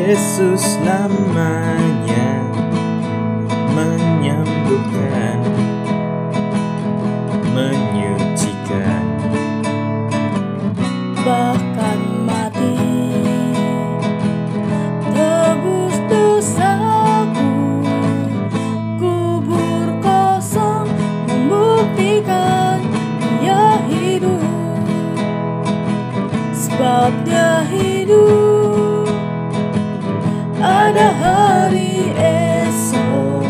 Yesus namanya menyembuhkan, menyucikan, bahkan mati tebus dosaku. Kubur kosong membuktikan Dia hidup, sebab Dia hidup. Ada hari esok,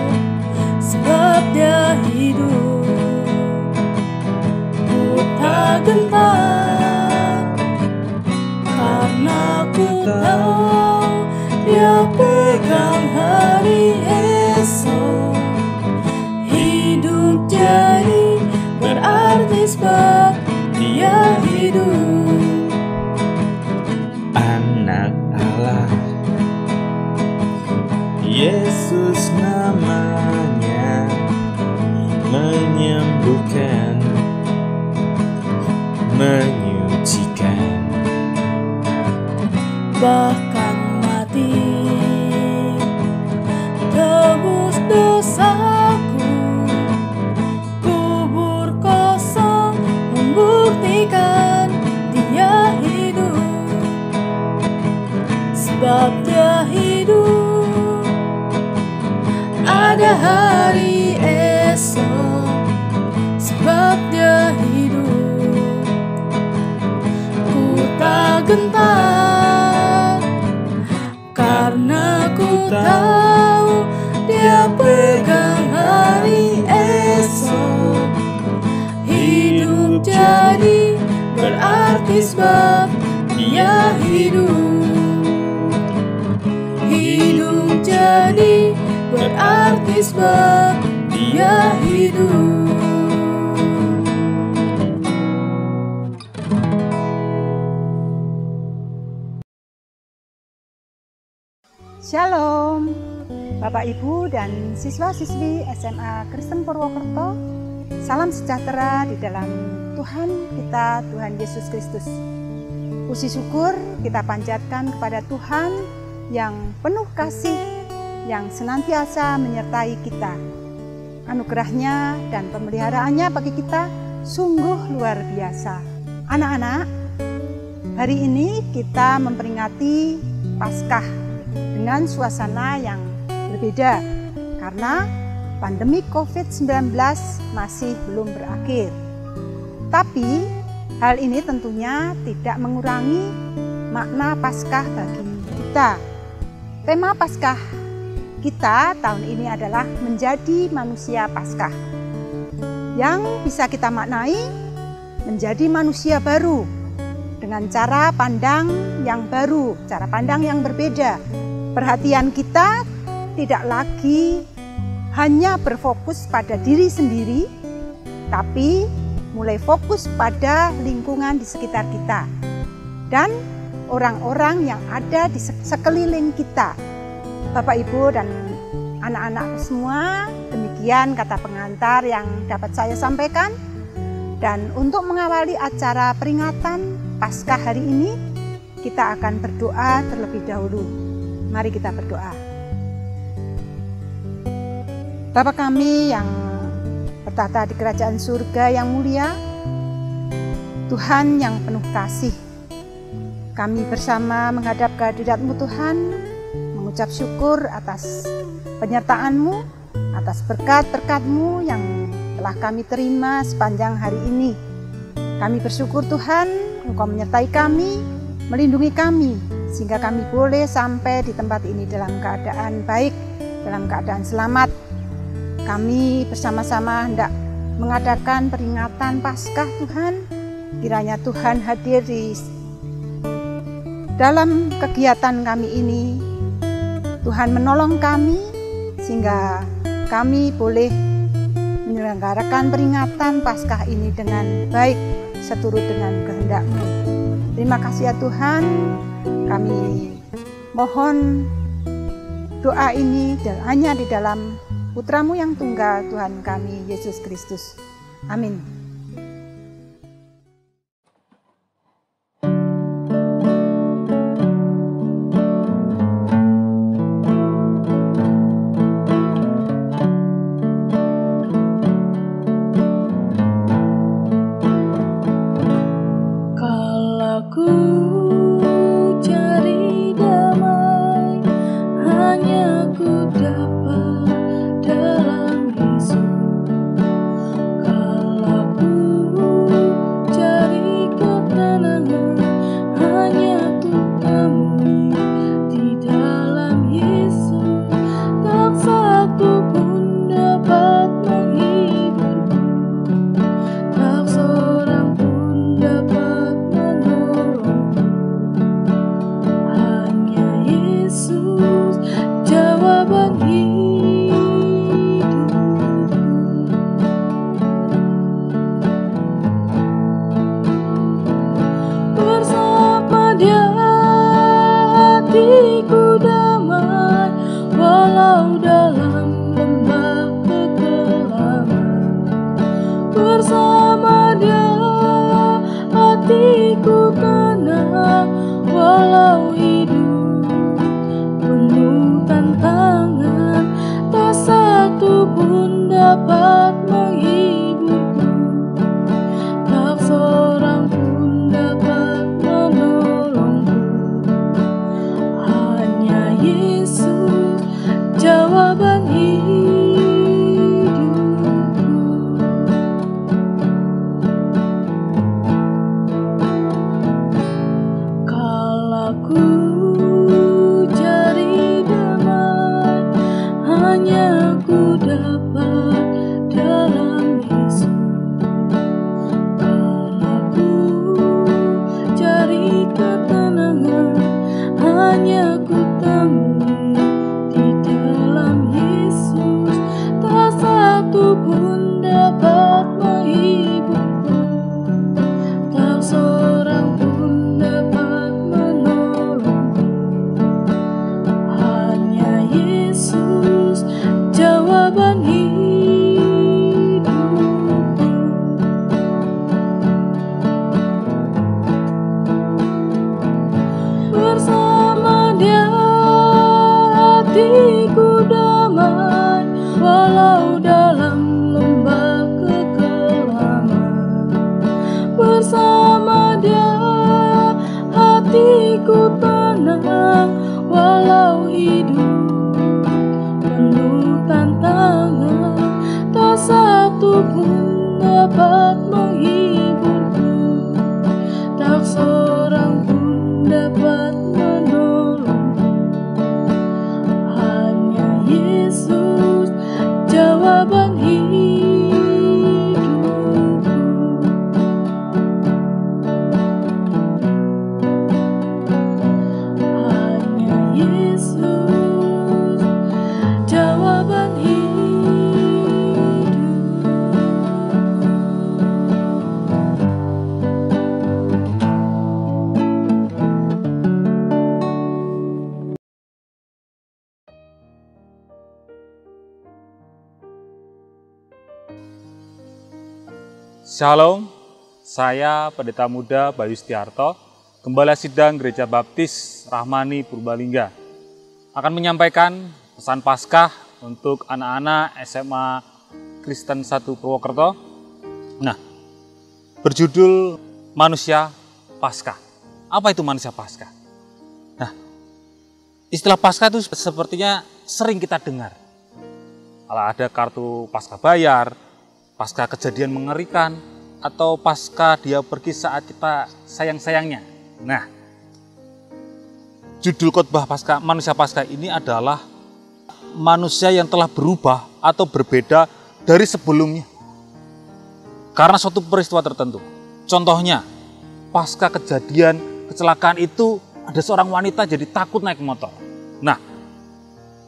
sebab Dia hidup. Ku tak gentar, karena ku tahu Dia pegang hari esok. Hidup jadi berarti sebab Dia hidup. Anak Allah, Yesus namanya menyembuhkan, menyucikan, Bahkan mati tebus dosaku. Kubur kosong membuktikan Dia hidup, sebab Dia hidup. Ada hari esok, sebab Dia hidup. Ku tak gentar, karena ku tahu Dia pegang hari esok. Hidup jadi berarti sebab Dia hidup. Hidup jadi berarti sebab Dia hidup. Shalom, Bapak Ibu dan siswa-siswi SMA Kristen Purwokerto. Salam sejahtera di dalam Tuhan kita, Tuhan Yesus Kristus. Puji syukur kita panjatkan kepada Tuhan yang penuh kasih, yang senantiasa menyertai kita. Anugerahnya dan pemeliharaannya bagi kita sungguh luar biasa. Anak-anak, hari ini kita memperingati Paskah dengan suasana yang berbeda karena pandemi COVID-19 masih belum berakhir. Tapi hal ini tentunya tidak mengurangi makna Paskah bagi kita. Tema Paskah kita tahun ini adalah menjadi manusia Paskah, yang bisa kita maknai menjadi manusia baru dengan cara pandang yang baru, cara pandang yang berbeda. Perhatian kita tidak lagi hanya berfokus pada diri sendiri, tapi mulai fokus pada lingkungan di sekitar kita dan orang-orang yang ada di sekeliling kita. Bapak, Ibu, dan anak-anak semua, demikian kata pengantar yang dapat saya sampaikan. Dan untuk mengawali acara peringatan Paskah hari ini, kita akan berdoa terlebih dahulu. Mari kita berdoa. Bapa kami yang bertata di kerajaan surga yang mulia, Tuhan yang penuh kasih, kami bersama menghadap kehadirat-Mu Tuhan, mengucap syukur atas penyertaan-Mu, atas berkat-berkat-Mu yang telah kami terima sepanjang hari ini. Kami bersyukur Tuhan, Engkau menyertai kami, melindungi kami, sehingga kami boleh sampai di tempat ini dalam keadaan baik, dalam keadaan selamat. Kami bersama-sama hendak mengadakan peringatan Paskah Tuhan. Kiranya Tuhan hadir di dalam kegiatan kami ini. Tuhan menolong kami sehingga kami boleh menyelenggarakan peringatan Paskah ini dengan baik seturut dengan kehendak-Mu. Terima kasih ya Tuhan. Kami mohon doa ini hanya di dalam Putra-Mu yang tunggal, Tuhan kami, Yesus Kristus. Amin. ketenangan hanya ku temui di dalam Yesus. Tak satu pun dapat menghiburku, tak seorang pun dapat menolongku. Hanya Yesus jawaban hidupku. Bersama Dia hatiku damai, walau dalam lembah kekelaman. Bersama Dia hatiku tenang, walau hidup penuh tantangan. Tak satu pun dapat menghiburku, tak seorang pun dapat menolongku. Hanya Yesus jawaban hidupku. Hanya Yesus jawaban hidupku. Shalom, saya Pendeta Muda Bayu Setiarto, Gembala Sidang Gereja Baptis Rahmani Purbalingga, akan menyampaikan pesan Paskah untuk anak-anak SMA Kristen 1 Purwokerto. Nah, berjudul Manusia Paskah. Apa itu manusia Paskah? Nah, istilah Paskah itu sepertinya sering kita dengar. Kalau ada kartu Paskah bayar, Paskah kejadian mengerikan, atau Paskah dia pergi saat kita sayang-sayangnya. Nah, judul khotbah Paskah, manusia Paskah ini adalah manusia yang telah berubah atau berbeda dari sebelumnya karena suatu peristiwa tertentu. Contohnya, Paskah kejadian kecelakaan itu ada seorang wanita jadi takut naik motor. Nah,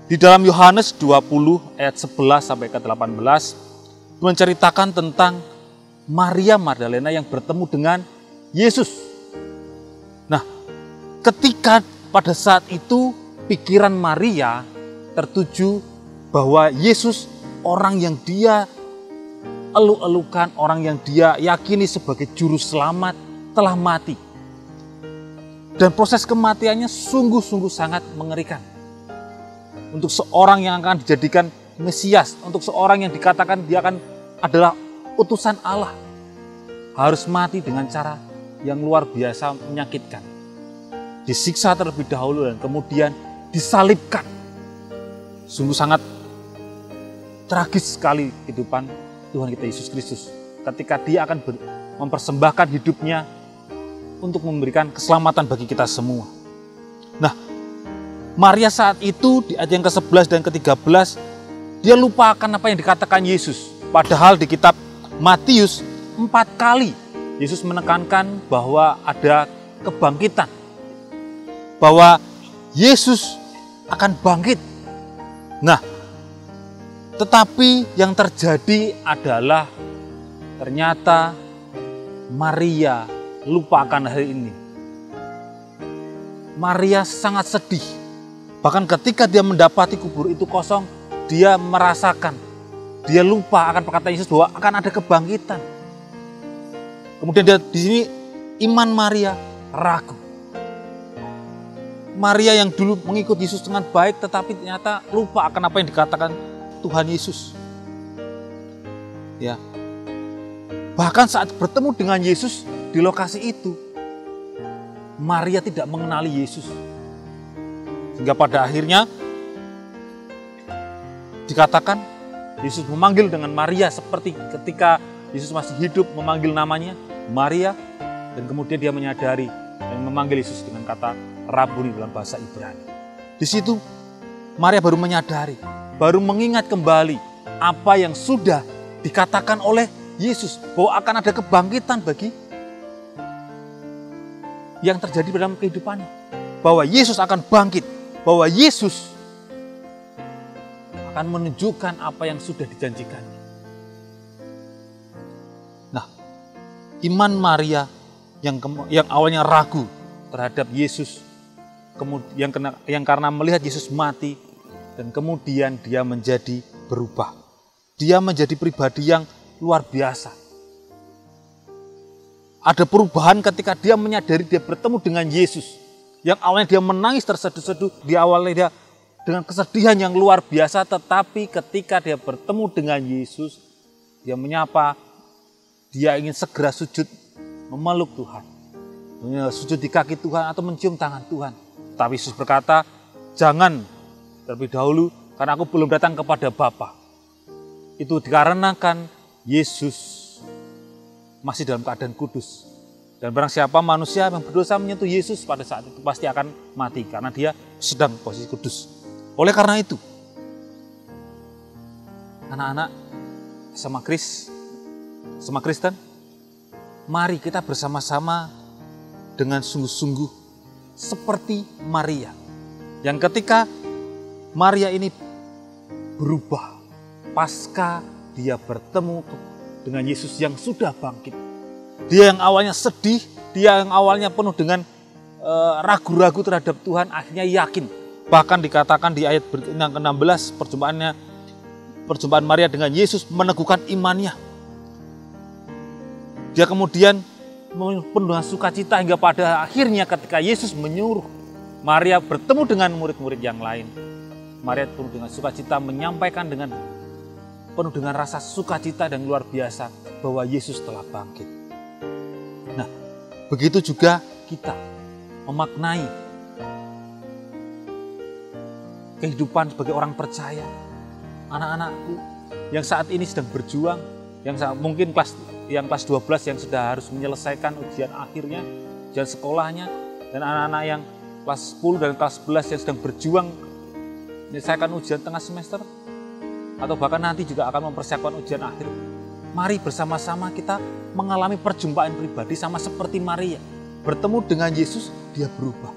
di dalam Yohanes 20 ayat 11 sampai ke 18 menceritakan tentang Maria Magdalena yang bertemu dengan Yesus. Nah, ketika pada saat itu pikiran Maria tertuju bahwa Yesus orang yang dia elu-elukan, orang yang dia yakini sebagai juru selamat telah mati. Dan proses kematiannya sungguh-sungguh sangat mengerikan. Untuk seorang yang akan dijadikan Mesias, untuk seorang yang dikatakan dia akan adalah utusan Allah, harus mati dengan cara yang luar biasa menyakitkan. Disiksa terlebih dahulu dan kemudian disalibkan. Sungguh sangat tragis sekali kehidupan Tuhan kita Yesus Kristus ketika dia akan mempersembahkan hidupnya untuk memberikan keselamatan bagi kita semua. Nah, Maria saat itu di ayat yang ke-11 dan ke-13 dia lupa akan apa yang dikatakan Yesus. Padahal di kitab Matius 4 kali Yesus menekankan bahwa ada kebangkitan. Bahwa Yesus akan bangkit. Nah, tetapi yang terjadi adalah ternyata Maria lupa akan hal ini. Maria sangat sedih. Bahkan ketika dia mendapati kubur itu kosong, dia merasakan, dia lupa akan perkataan Yesus bahwa akan ada kebangkitan. Kemudian dia di sini iman Maria ragu. Maria yang dulu mengikut Yesus dengan baik, tetapi ternyata lupa akan apa yang dikatakan Tuhan Yesus. Ya, bahkan saat bertemu dengan Yesus di lokasi itu, Maria tidak mengenali Yesus. Sehingga pada akhirnya dikatakan Yesus memanggil dengan Maria seperti ketika Yesus masih hidup memanggil namanya Maria, dan kemudian dia menyadari dan memanggil Yesus dengan kata Rabuni dalam bahasa Ibrani. Di situ Maria baru menyadari, baru mengingat kembali apa yang sudah dikatakan oleh Yesus bahwa akan ada kebangkitan bagi yang terjadi dalam kehidupannya. Bahwa Yesus akan bangkit, bahwa Yesus akan menunjukkan apa yang sudah dijanjikannya. Nah, iman Maria yang awalnya ragu terhadap Yesus, yang karena melihat Yesus mati, dan kemudian dia menjadi berubah. Dia menjadi pribadi yang luar biasa. Ada perubahan ketika dia menyadari dia bertemu dengan Yesus. Yang awalnya dia menangis terseduh-seduh, di awalnya dia dengan kesedihan yang luar biasa, tetapi ketika dia bertemu dengan Yesus, dia menyapa, dia ingin segera sujud memeluk Tuhan, sujud di kaki Tuhan atau mencium tangan Tuhan. Tapi Yesus berkata, jangan terlebih dahulu karena aku belum datang kepada Bapa. Itu dikarenakan Yesus masih dalam keadaan kudus. Dan barang siapa manusia yang berdosa menyentuh Yesus pada saat itu pasti akan mati karena dia sedang posisi kudus. Oleh karena itu, anak-anak sama Kristen, mari kita bersama-sama dengan sungguh-sungguh seperti Maria. Yang ketika Maria ini berubah pasca dia bertemu dengan Yesus yang sudah bangkit. Dia yang awalnya sedih, dia yang awalnya penuh dengan ragu-ragu terhadap Tuhan, akhirnya yakin. Bahkan dikatakan di ayat yang ke-16, perjumpaan Maria dengan Yesus meneguhkan imannya. Dia kemudian penuh dengan sukacita hingga pada akhirnya ketika Yesus menyuruh Maria bertemu dengan murid-murid yang lain, Maria penuh dengan sukacita menyampaikan dengan penuh dengan rasa sukacita dan luar biasa bahwa Yesus telah bangkit. Nah, begitu juga kita memaknai kehidupan sebagai orang percaya. Anak-anakku yang saat ini sedang berjuang, mungkin yang kelas 12 yang sudah harus menyelesaikan ujian akhirnya, ujian sekolahnya, dan anak-anak yang kelas 10 dan kelas 11 yang sedang berjuang menyelesaikan ujian tengah semester, atau bahkan nanti juga akan mempersiapkan ujian akhir. Mari bersama-sama kita mengalami perjumpaan pribadi sama seperti Maria. Bertemu dengan Yesus, dia berubah.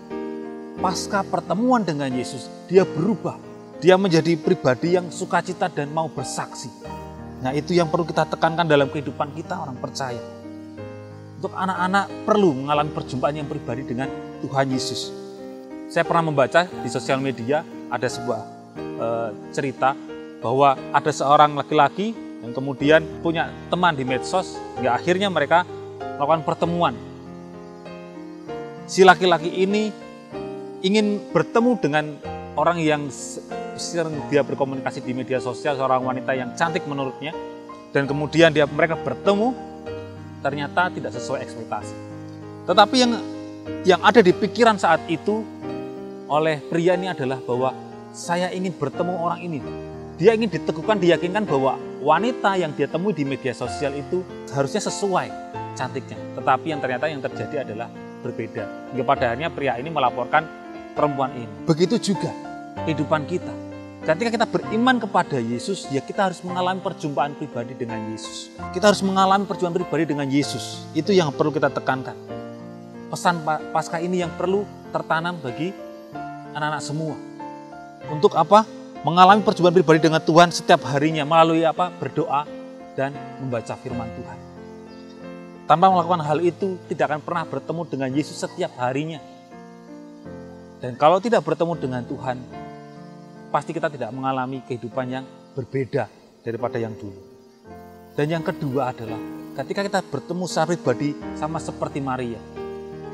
Pasca pertemuan dengan Yesus, dia berubah. Dia menjadi pribadi yang sukacita dan mau bersaksi. Nah, itu yang perlu kita tekankan dalam kehidupan kita orang percaya. Untuk anak-anak perlu mengalami perjumpaan yang pribadi dengan Tuhan Yesus. Saya pernah membaca di sosial media ada sebuah cerita bahwa ada seorang laki-laki yang kemudian punya teman di medsos, hingga akhirnya mereka melakukan pertemuan. Si laki-laki ini ingin bertemu dengan orang yang sering dia berkomunikasi di media sosial, seorang wanita yang cantik menurutnya, dan kemudian mereka bertemu, ternyata tidak sesuai ekspektasi. Tetapi yang ada di pikiran saat itu oleh pria ini adalah bahwa saya ingin bertemu orang ini. Dia ingin diteguhkan, diyakinkan bahwa wanita yang dia temui di media sosial itu harusnya sesuai cantiknya. Tetapi yang ternyata yang terjadi adalah berbeda. Hingga pada akhirnya pria ini melaporkan perempuan ini. Begitu juga kehidupan kita. Ketika kita beriman kepada Yesus, ya kita harus mengalami perjumpaan pribadi dengan Yesus. Kita harus mengalami perjumpaan pribadi dengan Yesus. Itu yang perlu kita tekankan. Pesan Paskah ini yang perlu tertanam bagi anak-anak semua. Untuk apa? Mengalami perjumpaan pribadi dengan Tuhan setiap harinya melalui apa? Berdoa dan membaca firman Tuhan. Tanpa melakukan hal itu, tidak akan pernah bertemu dengan Yesus setiap harinya. Dan kalau tidak bertemu dengan Tuhan, pasti kita tidak mengalami kehidupan yang berbeda daripada yang dulu. Dan yang kedua adalah ketika kita bertemu secara pribadi sama seperti Maria,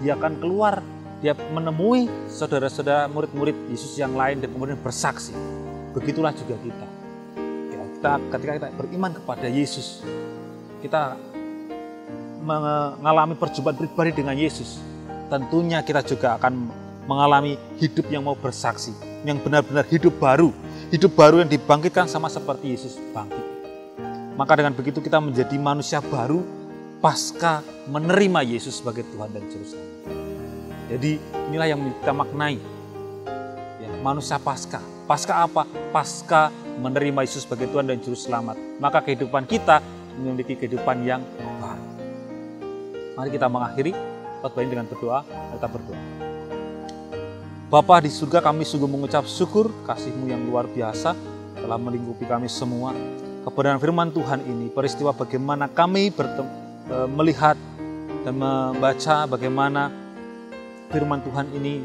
dia akan keluar, dia menemui saudara-saudara murid-murid Yesus yang lain dan kemudian bersaksi. Begitulah juga kita. Ketika kita beriman kepada Yesus, kita mengalami perjumpaan pribadi dengan Yesus. Tentunya kita juga akan mengalami hidup yang mau bersaksi, yang benar-benar hidup baru yang dibangkitkan sama seperti Yesus bangkit. Maka dengan begitu kita menjadi manusia baru pasca menerima Yesus sebagai Tuhan dan Juru Selamat. Jadi inilah yang kita maknai, ya, manusia pasca. Pasca apa? Pasca menerima Yesus sebagai Tuhan dan Juru Selamat. Maka kehidupan kita memiliki kehidupan yang baru. Mari kita mengakhiri khotbah ini dengan berdoa. Kita berdoa. Bapa di surga, kami sungguh mengucap syukur kasih-Mu yang luar biasa telah melingkupi kami semua. Kebenaran firman Tuhan ini, peristiwa bagaimana kami melihat dan membaca bagaimana firman Tuhan ini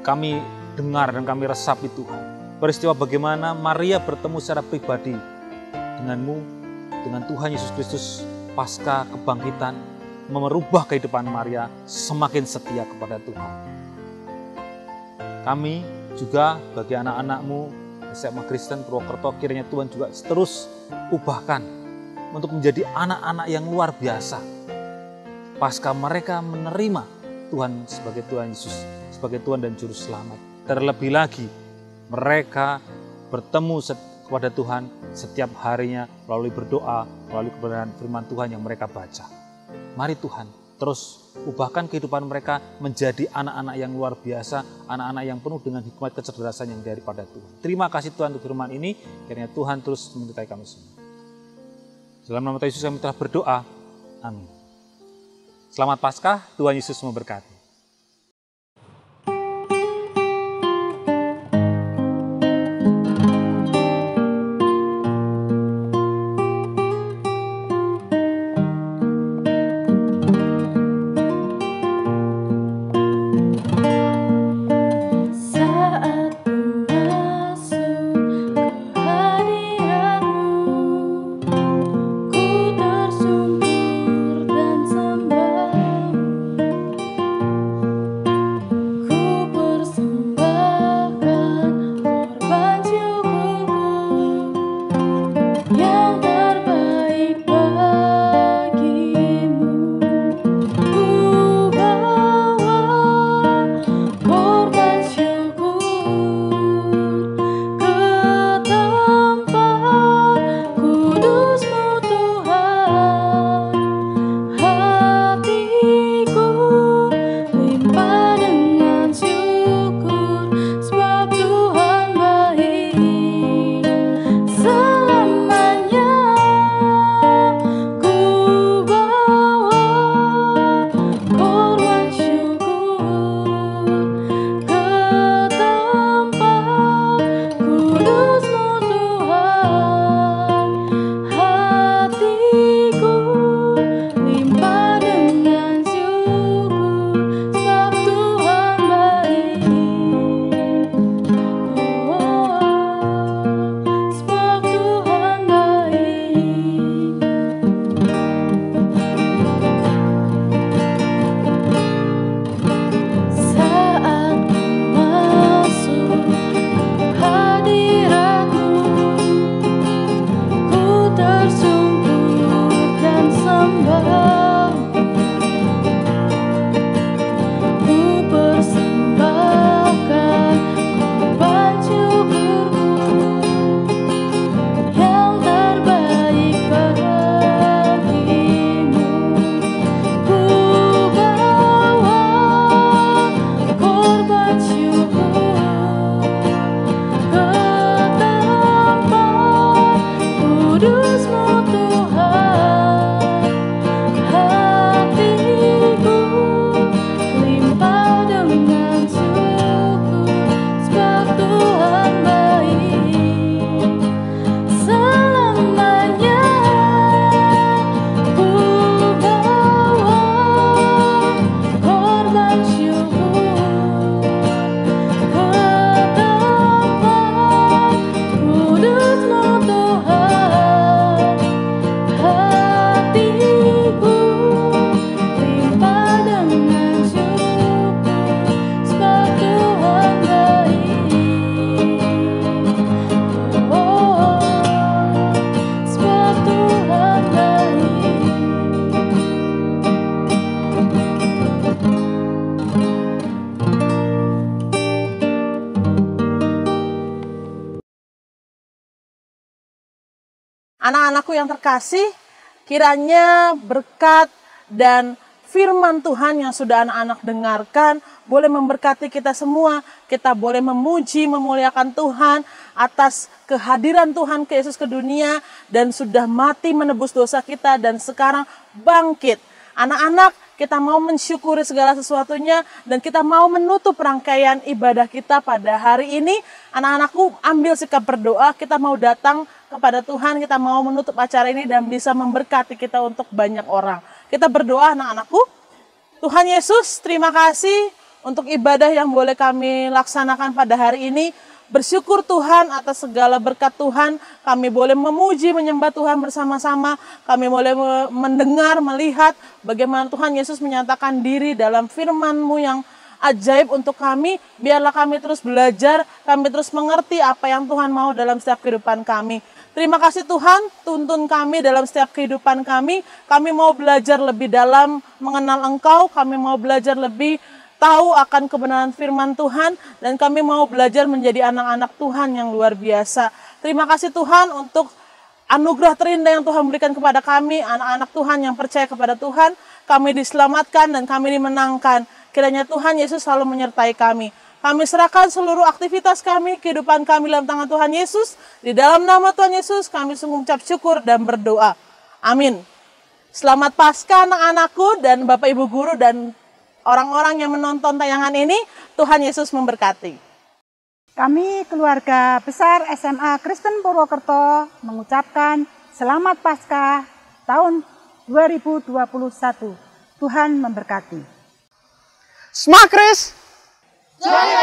kami dengar dan kami resapi Tuhan. Peristiwa bagaimana Maria bertemu secara pribadi dengan-Mu, dengan Tuhan Yesus Kristus pasca kebangkitan, merubah kehidupan Maria semakin setia kepada Tuhan. Kami juga bagi anak-anak-Mu SMA Kristen Purwokerto, kiranya Tuhan juga terus ubahkan untuk menjadi anak-anak yang luar biasa. Pasca mereka menerima Tuhan sebagai Tuhan Yesus, sebagai Tuhan dan Juru Selamat. Terlebih lagi mereka bertemu kepada Tuhan setiap harinya melalui berdoa, melalui kebenaran firman Tuhan yang mereka baca. Mari Tuhan terus ubahkan kehidupan mereka menjadi anak-anak yang luar biasa, anak-anak yang penuh dengan hikmat kecerdasan yang daripada Tuhan. Terima kasih Tuhan untuk firman ini, kiranya Tuhan terus menyertai kami semua. Dalam nama Tuhan Yesus kami telah berdoa. Amin. Selamat Paskah, Tuhan Yesus memberkati. Anak-anakku yang terkasih, kiranya berkat dan firman Tuhan yang sudah anak-anak dengarkan boleh memberkati kita semua. Kita boleh memuji, memuliakan Tuhan atas kehadiran Tuhan ke Yesus ke dunia dan sudah mati menebus dosa kita dan sekarang bangkit. Anak-anak, kita mau mensyukuri segala sesuatunya, dan kita mau menutup rangkaian ibadah kita pada hari ini. Anak-anakku, ambil sikap berdoa, kita mau datang kepada Tuhan, kita mau menutup acara ini dan bisa memberkati kita untuk banyak orang. Kita berdoa anak-anakku. Tuhan Yesus, terima kasih untuk ibadah yang boleh kami laksanakan pada hari ini. Bersyukur Tuhan atas segala berkat Tuhan, kami boleh memuji, menyembah Tuhan bersama-sama, kami boleh mendengar, melihat bagaimana Tuhan Yesus menyatakan diri dalam firman-Mu yang ajaib untuk kami. Biarlah kami terus belajar, kami terus mengerti apa yang Tuhan mau dalam setiap kehidupan kami. Terima kasih Tuhan, tuntun kami dalam setiap kehidupan kami. Kami mau belajar lebih dalam mengenal Engkau, kami mau belajar lebih tahu akan kebenaran firman Tuhan, dan kami mau belajar menjadi anak-anak Tuhan yang luar biasa. Terima kasih Tuhan untuk anugerah terindah yang Tuhan berikan kepada kami, anak-anak Tuhan yang percaya kepada Tuhan. Kami diselamatkan dan kami dimenangkan. Kiranya Tuhan Yesus selalu menyertai kami. Kami serahkan seluruh aktivitas kami, kehidupan kami dalam tangan Tuhan Yesus. Di dalam nama Tuhan Yesus kami sungguh mengucap syukur dan berdoa. Amin. Selamat Paskah anak-anakku dan Bapak Ibu Guru dan orang-orang yang menonton tayangan ini. Tuhan Yesus memberkati. Kami keluarga besar SMA Kristen Purwokerto mengucapkan Selamat Paskah tahun 2021. Tuhan memberkati. Smakris! Jaya!